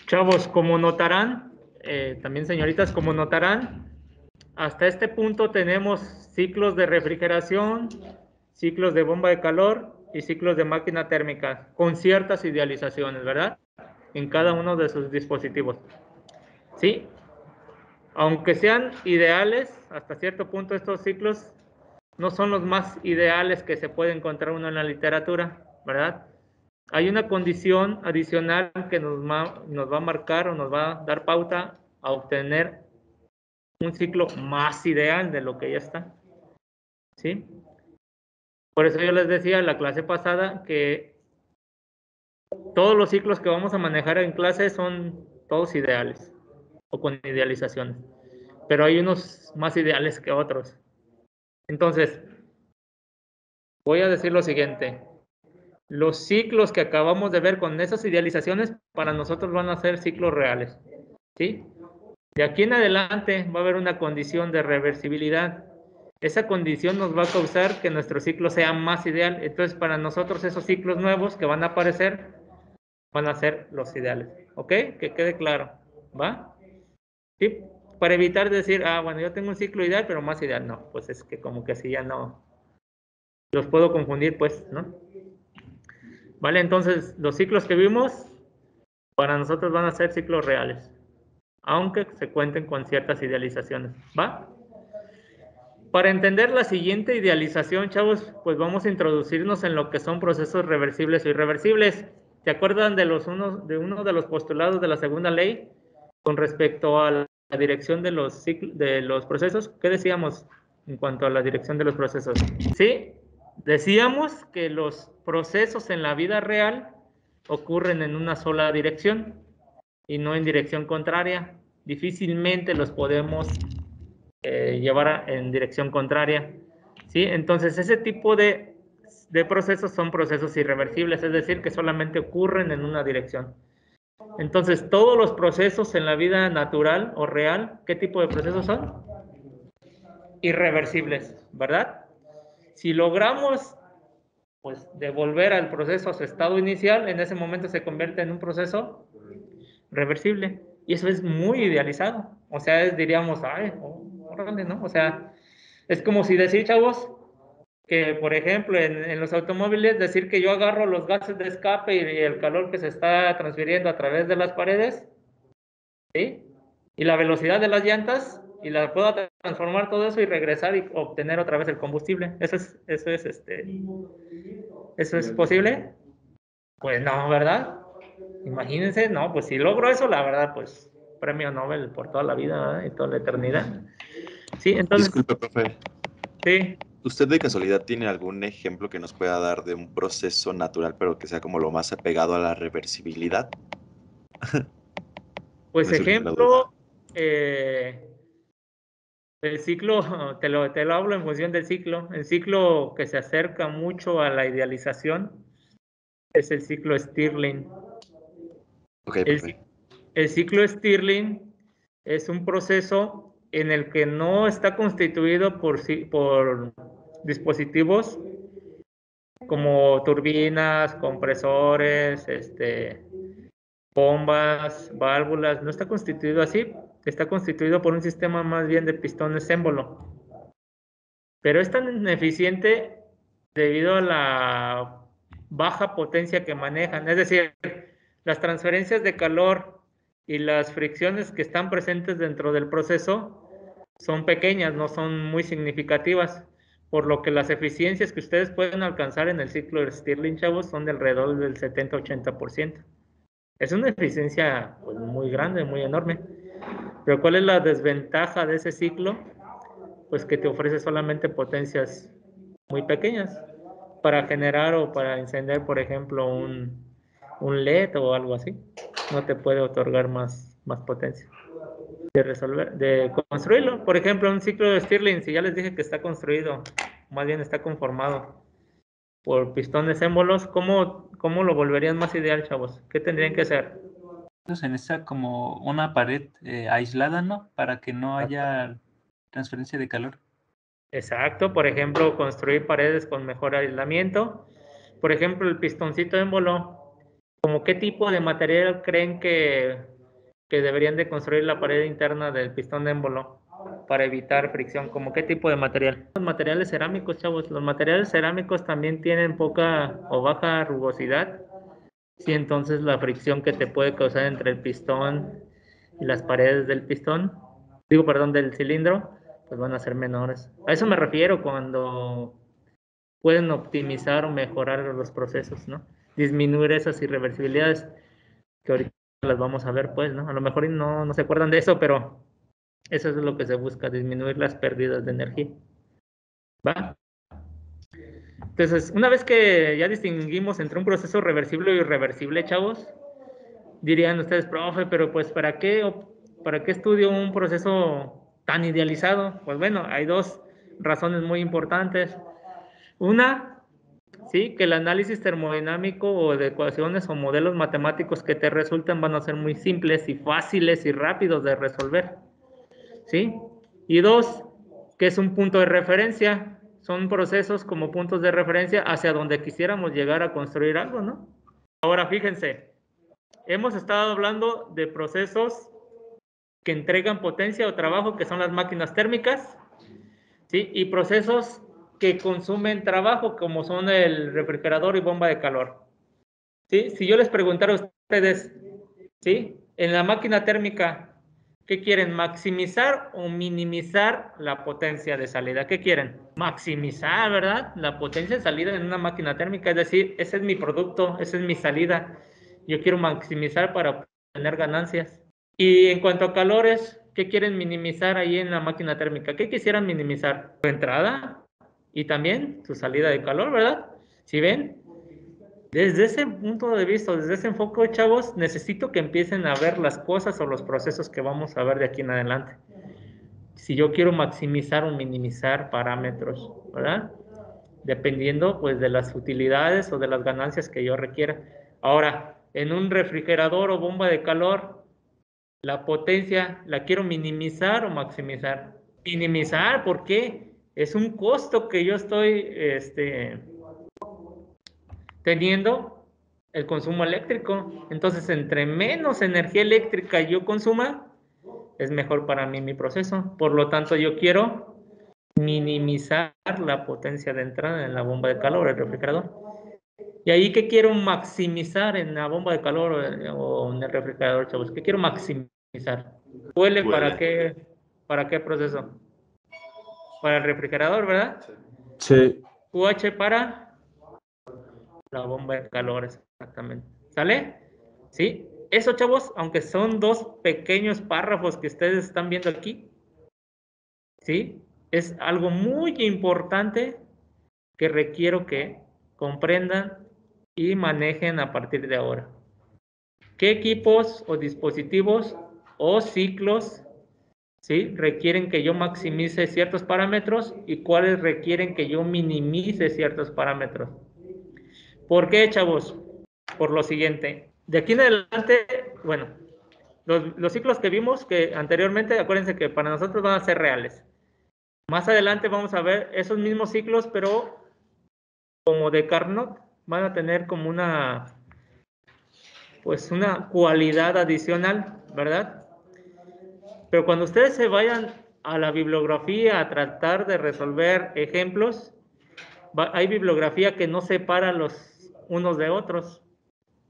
Chavos, como notarán, también señoritas, como notarán, hasta este punto tenemos ciclos de refrigeración, ciclos de bomba de calor y ciclos de máquina térmica, con ciertas idealizaciones, ¿verdad? En cada uno de sus dispositivos. ¿Sí? Aunque sean ideales, hasta cierto punto estos ciclos no son los más ideales que se puede encontrar uno en la literatura, ¿verdad? Hay una condición adicional que nos va a marcar o nos va a dar pauta a obtener un ciclo más ideal de lo que ya está, ¿sí? Por eso yo les decía en la clase pasada que todos los ciclos que vamos a manejar en clase son todos ideales o con idealizaciones, pero hay unos más ideales que otros. Entonces, voy a decir lo siguiente. Los ciclos que acabamos de ver con esas idealizaciones para nosotros van a ser ciclos reales, ¿sí? De aquí en adelante va a haber una condición de reversibilidad. Esa condición nos va a causar que nuestro ciclo sea más ideal. Entonces, para nosotros esos ciclos nuevos que van a aparecer van a ser los ideales. ¿Ok? Que quede claro. ¿Va? ¿Sí? Para evitar decir, ah, bueno, yo tengo un ciclo ideal, pero más ideal. No, pues es que como que así ya no. Los puedo confundir, pues, ¿no? ¿Vale? Entonces, los ciclos que vimos para nosotros van a ser ciclos reales, aunque se cuenten con ciertas idealizaciones. ¿Va? Para entender la siguiente idealización, chavos, pues vamos a introducirnos en lo que son procesos reversibles o irreversibles. ¿Se acuerdan de uno de los postulados de la segunda ley con respecto a la dirección de los procesos? ¿Qué decíamos en cuanto a la dirección de los procesos? Sí, decíamos que los procesos en la vida real ocurren en una sola dirección y no en dirección contraria. Difícilmente los podemos llevar en dirección contraria, ¿sí? Entonces, ese tipo de procesos son procesos irreversibles, es decir, que solamente ocurren en una dirección. Entonces, todos los procesos en la vida natural o real, ¿qué tipo de procesos son? Irreversibles, ¿verdad? Si logramos, pues, devolver al proceso a su estado inicial, en ese momento se convierte en un proceso reversible. Y eso es muy idealizado. O sea, diríamos, ay, órale, ¿no? O sea, es como si decir, chavos, que por ejemplo en los automóviles, decir que yo agarro los gases de escape y el calor que se está transfiriendo a través de las paredes, ¿sí? Y la velocidad de las llantas, y la puedo transformar todo eso y regresar y obtener otra vez el combustible. ¿Eso es posible? Pues no, ¿verdad? Imagínense, no, pues si logro eso, la verdad, pues premio Nobel por toda la vida, ¿verdad? Y toda la eternidad. Sí, entonces, Disculpe, profe. sí. ¿Usted de casualidad tiene algún ejemplo que nos pueda dar de un proceso natural, pero que sea como lo más apegado a la reversibilidad? Pues Me surgió la duda. ejemplo, el ciclo, te lo hablo en función del ciclo. El ciclo que se acerca mucho a la idealización es el ciclo Stirling. Ok, El, profe. el ciclo Stirling es un proceso en el que no está constituido por dispositivos como turbinas, compresores, bombas, válvulas, no está constituido así, está constituido por un sistema más bien de pistones émbolo. Pero es tan ineficiente debido a la baja potencia que manejan. Es decir, las transferencias de calor y las fricciones que están presentes dentro del proceso son pequeñas, no son muy significativas, por lo que las eficiencias que ustedes pueden alcanzar en el ciclo de Stirling, chavos, son de alrededor del 70-80%. Es una eficiencia pues, muy grande, muy enorme. Pero ¿cuál es la desventaja de ese ciclo? Pues que te ofrece solamente potencias muy pequeñas para generar o para encender, por ejemplo, un LED o algo así. No te puede otorgar más potencia de construirlo. Por ejemplo, un ciclo de Stirling, si ya les dije que está construido, más bien está conformado por pistones émbolos, ¿cómo lo volverían más ideal, chavos? ¿Qué tendrían que hacer? Se necesita como una pared aislada, ¿no? Para que no haya transferencia de calor. Exacto, por ejemplo, construir paredes con mejor aislamiento. Por ejemplo, el pistoncito émbolo ¿Cómo qué tipo de material creen que deberían de construir la pared interna del pistón de émbolo para evitar fricción? ¿Cómo qué tipo de material? Los materiales cerámicos, chavos. Los materiales cerámicos también tienen poca o baja rugosidad. Sí, entonces la fricción que te puede causar entre el pistón y las paredes del pistón, digo, perdón, del cilindro, pues van a ser menores. A eso me refiero cuando pueden optimizar o mejorar los procesos, ¿no? Disminuir esas irreversibilidades que ahorita las vamos a ver, pues, ¿no? A lo mejor no se acuerdan de eso, pero eso es lo que se busca, disminuir las pérdidas de energía. ¿Va? Entonces, una vez que ya distinguimos entre un proceso reversible y irreversible, chavos, dirían ustedes, profe, pero pues ¿para qué estudio un proceso tan idealizado? Pues bueno, hay dos razones muy importantes. Una, sí, que el análisis termodinámico o de ecuaciones o modelos matemáticos que te resultan van a ser muy simples y fáciles y rápidos de resolver, ¿sí? Y dos, que es un punto de referencia. Son procesos como puntos de referencia hacia donde quisiéramos llegar a construir algo, ¿no? Ahora, fíjense, hemos estado hablando de procesos que entregan potencia o trabajo, que son las máquinas térmicas, ¿sí? Y procesos que consumen trabajo, como son el refrigerador y bomba de calor. ¿Sí? Si yo les preguntara a ustedes, ¿sí? En la máquina térmica, ¿qué quieren? ¿Maximizar o minimizar la potencia de salida? ¿Qué quieren? Maximizar, ¿verdad? La potencia de salida en una máquina térmica, es decir, ese es mi producto, esa es mi salida. Yo quiero maximizar para obtener ganancias. Y en cuanto a calores, ¿qué quieren minimizar ahí en la máquina térmica? ¿Qué quisieran minimizar? Su entrada y también su salida de calor, ¿verdad? Si ven, desde ese punto de vista, desde ese enfoque, chavos, necesito que empiecen a ver las cosas o los procesos que vamos a ver de aquí en adelante. Si yo quiero maximizar o minimizar parámetros, ¿verdad? Dependiendo, pues, de las utilidades o de las ganancias que yo requiera. Ahora, en un refrigerador o bomba de calor, la potencia, ¿la quiero minimizar o maximizar? Minimizar, ¿por qué? Es un costo que yo estoy teniendo el consumo eléctrico. Entonces, entre menos energía eléctrica yo consuma, es mejor para mí mi proceso. Por lo tanto, yo quiero minimizar la potencia de entrada en la bomba de calor, el refrigerador. Y ahí, ¿qué quiero maximizar en la bomba de calor o en el refrigerador, chavos? ¿Qué quiero maximizar? ¿Huele para qué proceso? Para el refrigerador, ¿verdad? Sí. UH para la bomba de calor, exactamente. ¿Sale? ¿Sí? Eso, chavos, aunque son dos pequeños párrafos que ustedes están viendo aquí, ¿sí? Es algo muy importante que requiero que comprendan y manejen a partir de ahora. ¿Qué equipos o dispositivos o ciclos, ¿sí? requieren que yo maximice ciertos parámetros y cuáles requieren que yo minimice ciertos parámetros? ¿Por qué, chavos? Por lo siguiente. De aquí en adelante, bueno, los ciclos que vimos que anteriormente, acuérdense que para nosotros van a ser reales. Más adelante vamos a ver esos mismos ciclos, pero como de Carnot, van a tener como pues una cualidad adicional, ¿verdad? Pero cuando ustedes se vayan a la bibliografía a tratar de resolver ejemplos, hay bibliografía que no separa los unos de otros.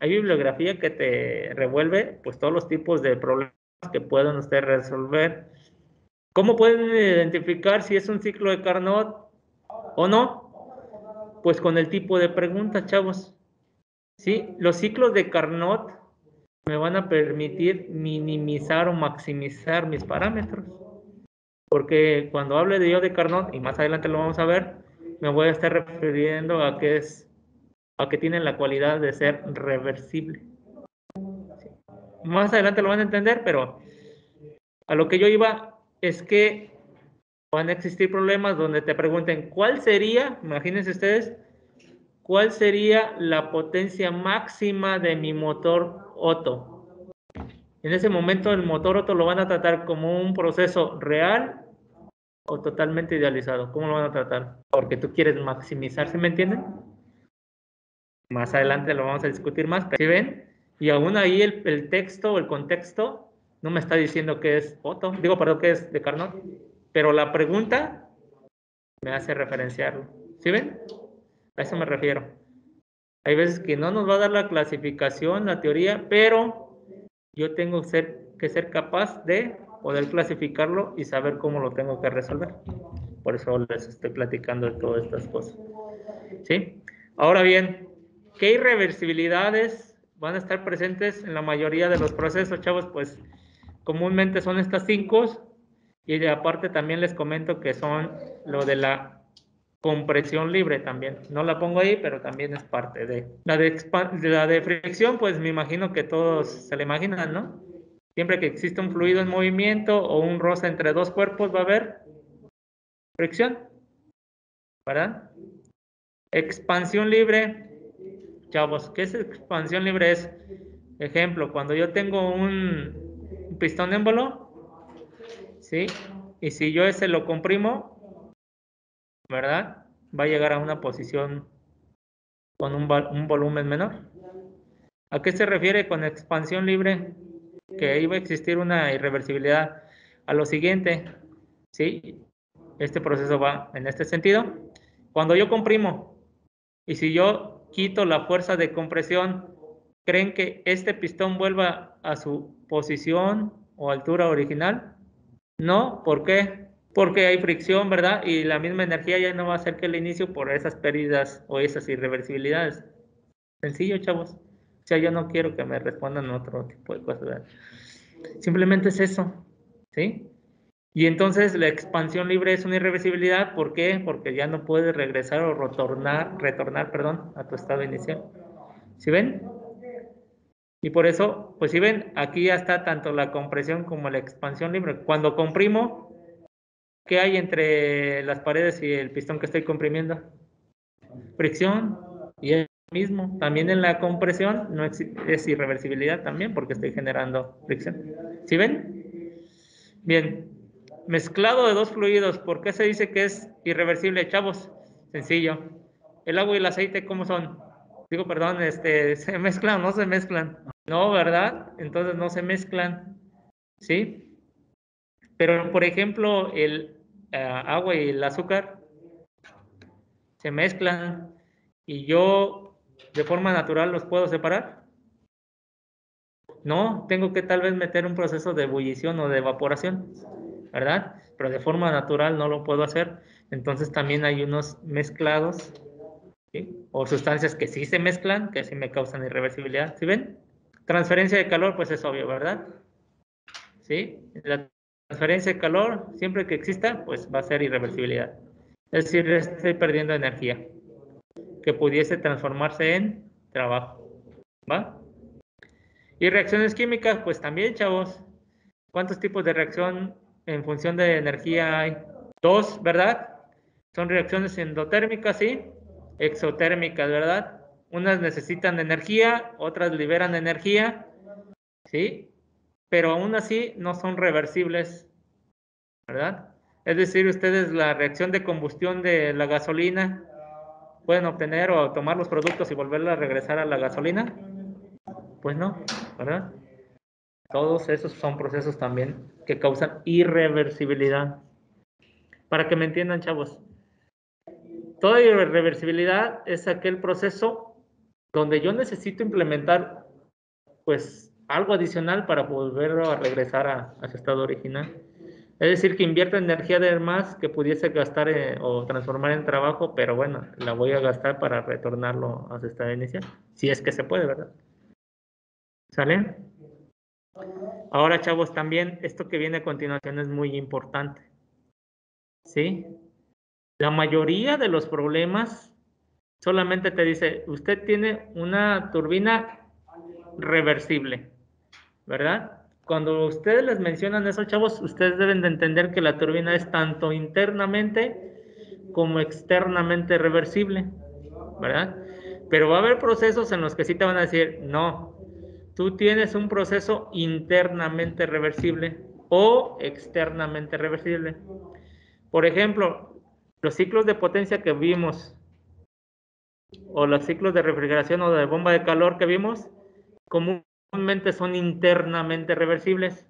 Hay bibliografía que te revuelve pues todos los tipos de problemas que pueden ustedes resolver. ¿Cómo pueden identificar si es un ciclo de Carnot o no? Pues con el tipo de pregunta, chavos. ¿Sí? Los ciclos de Carnot me van a permitir minimizar o maximizar mis parámetros. Porque cuando hable de yo de Carnot, y más adelante lo vamos a ver, me voy a estar refiriendo a que tienen la cualidad de ser reversible. ¿Sí? Más adelante lo van a entender, pero a lo que yo iba es que van a existir problemas donde te pregunten cuál sería, imagínense ustedes, cuál sería la potencia máxima de mi motor Otto. En ese momento el motor Otto lo van a tratar como un proceso real o totalmente idealizado. ¿Cómo lo van a tratar? Porque tú quieres maximizar, ¿sí me entienden? Más adelante lo vamos a discutir más, pero ¿sí ven? Y aún ahí el texto o el contexto no me está diciendo que es Otto, digo, perdón, que es de Carnot, pero la pregunta me hace referenciarlo. ¿Sí ven? A eso me refiero. Hay veces que no nos va a dar la clasificación, la teoría, pero yo tengo que ser capaz de poder clasificarlo y saber cómo lo tengo que resolver. Por eso les estoy platicando de todas estas cosas. ¿Sí? Ahora bien, ¿qué irreversibilidades van a estar presentes en la mayoría de los procesos, chavos? Pues comúnmente son estas 5, y de aparte también les comento que son lo de la compresión libre también. No la pongo ahí, pero también es parte de. La de fricción, pues me imagino que todos se la imaginan, ¿no? Siempre que existe un fluido en movimiento o un roce entre dos cuerpos va a haber fricción, ¿verdad? Expansión libre, chavos, ¿qué es expansión libre? Es, ejemplo, cuando yo tengo un pistón émbolo, ¿sí? Y si yo ese lo comprimo, ¿verdad? Va a llegar a una posición con un volumen menor. ¿A qué se refiere con expansión libre? Que iba a existir una irreversibilidad. A lo siguiente, ¿sí? Este proceso va en este sentido. Cuando yo comprimo, y si yo quito la fuerza de compresión, ¿creen que este pistón vuelva a su posición o altura original? No, ¿por qué? Porque hay fricción, ¿verdad? Y la misma energía ya no va a hacer que el inicio por esas pérdidas o esas irreversibilidades. Sencillo, chavos. O sea, yo no quiero que me respondan otro tipo de cosas, ¿verdad? Simplemente es eso, ¿sí? Y entonces la expansión libre es una irreversibilidad. ¿Por qué? Porque ya no puedes regresar o retornar, perdón, a tu estado inicial. ¿Sí ven? Y por eso, pues si ven, aquí ya está tanto la compresión como la expansión libre. Cuando comprimo, ¿qué hay entre las paredes y el pistón que estoy comprimiendo? Fricción. Y es lo mismo. También en la compresión no es irreversibilidad también porque estoy generando fricción. ¿Sí ven? Bien. Mezclado de dos fluidos. ¿Por qué se dice que es irreversible, chavos? Sencillo. El agua y el aceite, ¿cómo son? Digo, perdón, ¿se mezclan o no se mezclan? No, ¿verdad? Entonces no se mezclan, ¿sí? Pero, por ejemplo, el agua y el azúcar se mezclan y yo de forma natural los puedo separar. No, tengo que tal vez meter un proceso de ebullición o de evaporación, ¿verdad? Pero de forma natural no lo puedo hacer. Entonces también hay unos mezclados, ¿sí? O sustancias que sí se mezclan, que sí me causan irreversibilidad. ¿Sí ven? Transferencia de calor, pues es obvio, ¿verdad? ¿Sí? La transferencia de calor, siempre que exista, pues va a ser irreversibilidad. Es decir, estoy perdiendo energía que pudiese transformarse en trabajo. ¿Va? Y reacciones químicas, pues también, chavos. ¿Cuántos tipos de reacción en función de energía hay? 2, ¿verdad? Son reacciones endotérmicas y exotérmicas, ¿verdad? Unas necesitan energía, otras liberan energía, ¿sí? Pero aún así no son reversibles, ¿verdad? Es decir, ustedes la reacción de combustión de la gasolina pueden obtener o tomar los productos y volverla a regresar a la gasolina. Pues no, ¿verdad? Todos esos son procesos también que causan irreversibilidad. Para que me entiendan, chavos, toda irreversibilidad es aquel proceso donde yo necesito implementar pues algo adicional para volver a regresar a su estado original. Es decir, que invierto energía de más que pudiese gastar o transformar en trabajo, pero bueno, la voy a gastar para retornarlo a su estado inicial. Si es que se puede, ¿verdad? ¿Sale? Ahora, chavos, también esto que viene a continuación es muy importante. ¿Sí? La mayoría de los problemas solamente te dice, usted tiene una turbina reversible, ¿verdad? Cuando ustedes les mencionan eso, chavos, ustedes deben de entender que la turbina es tanto internamente como externamente reversible, ¿verdad? Pero va a haber procesos en los que sí te van a decir, no, tú tienes un proceso internamente reversible o externamente reversible. Por ejemplo, los ciclos de potencia que vimos o los ciclos de refrigeración o de bomba de calor que vimos, comúnmente son internamente reversibles.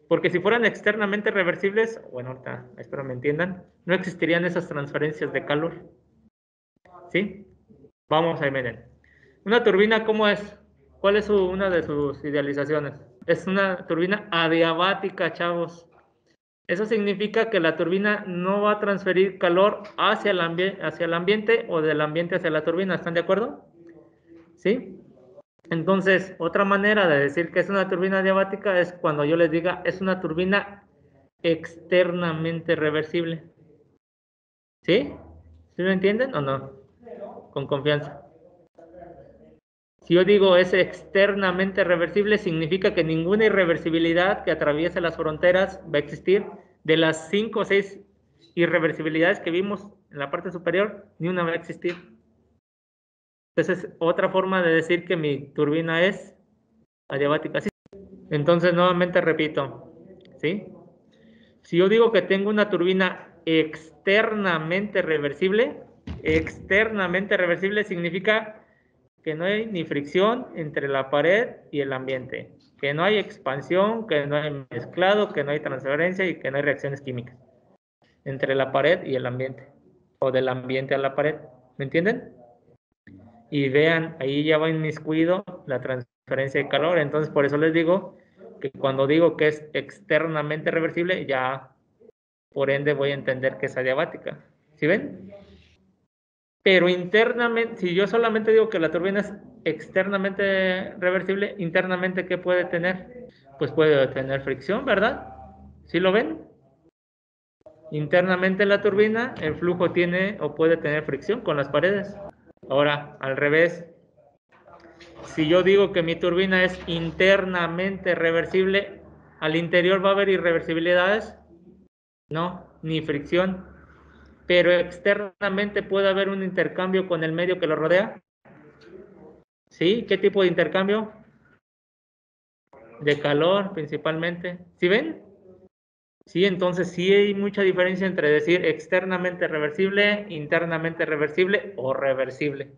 Porque si fueran externamente reversibles, bueno, ahorita espero me entiendan, no existirían esas transferencias de calor. ¿Sí? Vamos a miren. Una turbina, ¿cómo es? ¿Cuál es una de sus idealizaciones? Es una turbina adiabática, chavos. Eso significa que la turbina no va a transferir calor hacia el ambiente o del ambiente hacia la turbina. ¿Están de acuerdo? ¿Sí? Entonces, otra manera de decir que es una turbina adiabática es cuando yo les diga es una turbina externamente reversible. ¿Sí? ¿Sí lo entienden o no? Con confianza. Si yo digo es externamente reversible, significa que ninguna irreversibilidad que atraviese las fronteras va a existir. De las 5 o 6 irreversibilidades que vimos en la parte superior, ni una va a existir. Entonces, otra forma de decir que mi turbina es adiabática. ¿Sí? Entonces, nuevamente repito, ¿sí? Si yo digo que tengo una turbina externamente reversible significa que no hay ni fricción entre la pared y el ambiente, que no hay expansión, que no hay mezclado, que no hay transferencia y que no hay reacciones químicas entre la pared y el ambiente, o del ambiente a la pared. ¿Me entienden? Y vean, ahí ya va inmiscuido la transferencia de calor. Entonces, por eso les digo que cuando digo que es externamente reversible, ya por ende voy a entender que es adiabática. ¿Sí ven? Pero internamente, si yo solamente digo que la turbina es externamente reversible, internamente, ¿qué puede tener? Pues puede tener fricción, ¿verdad? ¿Sí lo ven? Internamente la turbina, el flujo tiene o puede tener fricción con las paredes. Ahora, al revés, si yo digo que mi turbina es internamente reversible, ¿al interior va a haber irreversibilidades? No, ni fricción. Pero externamente puede haber un intercambio con el medio que lo rodea. ¿Sí? ¿Qué tipo de intercambio? De calor, principalmente. ¿Sí ven? Sí, entonces sí hay mucha diferencia entre decir externamente reversible, internamente reversible o reversible.